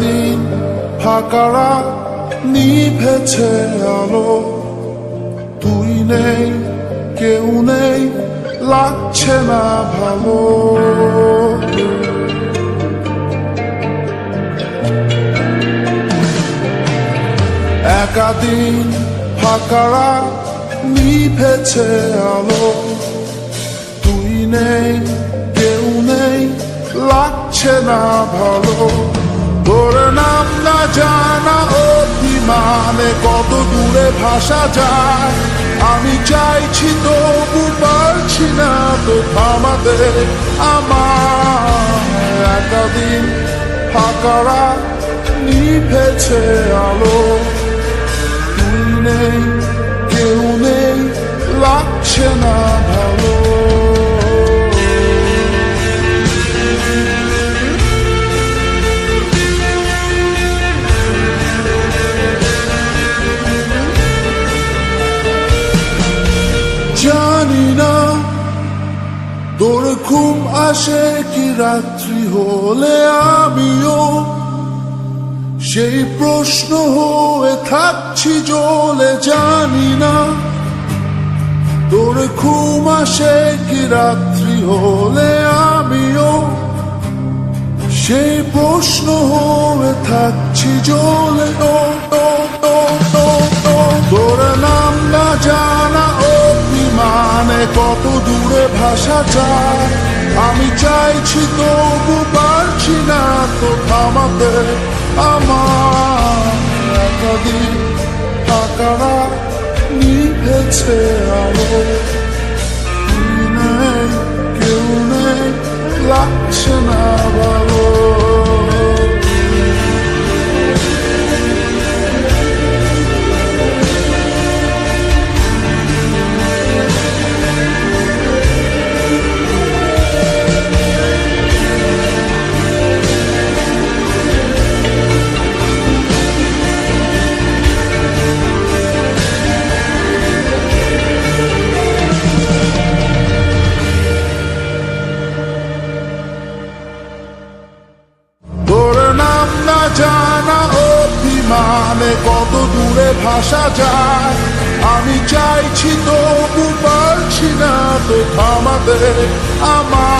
দিন ফাঁকা রাত নিভেছে আলো, তুই নেই কেউ নেই লাগছে না ভালো। দিন ফাঁকা রাত নিভেছে আলো, তুই নেই কেউ নেই লাগছে না ভালো। তোর নাম না জানা অভিমানে কত দূরে ভাসা যায়, আমি চাইছি তবু পারছি না তো থামাতে আমার। একাদিন ফাঁকা রাত নিভেছে আলো, তুই নেই কেউ নেই লাগছে না ভালো। জানি না তোর ঘুম আসে কি রাত্রি হলে, আমিও সেই প্রশ্ন হয়ে থাকছি জ্বলে। জানি না তোর ঘুম আসে কি রাত্রি হলে, আমিও সেই প্রশ্ন হয়ে থাকছি জ্বলে। তোর নাম না জানা অভিমানে কত দূরে ভাসা যায়, আমি চাইছি তবু পারছি না তো থামাতে আমার। একাদিন ফাঁকা রাত নিভেছে আলো, তুই নেই কেউ নেই লাগছে না ভালো। জানা অভিমানে কত দূরে ভাসা যায়, আমি চাইছি তবু পারছি না তো থামাতে আমার।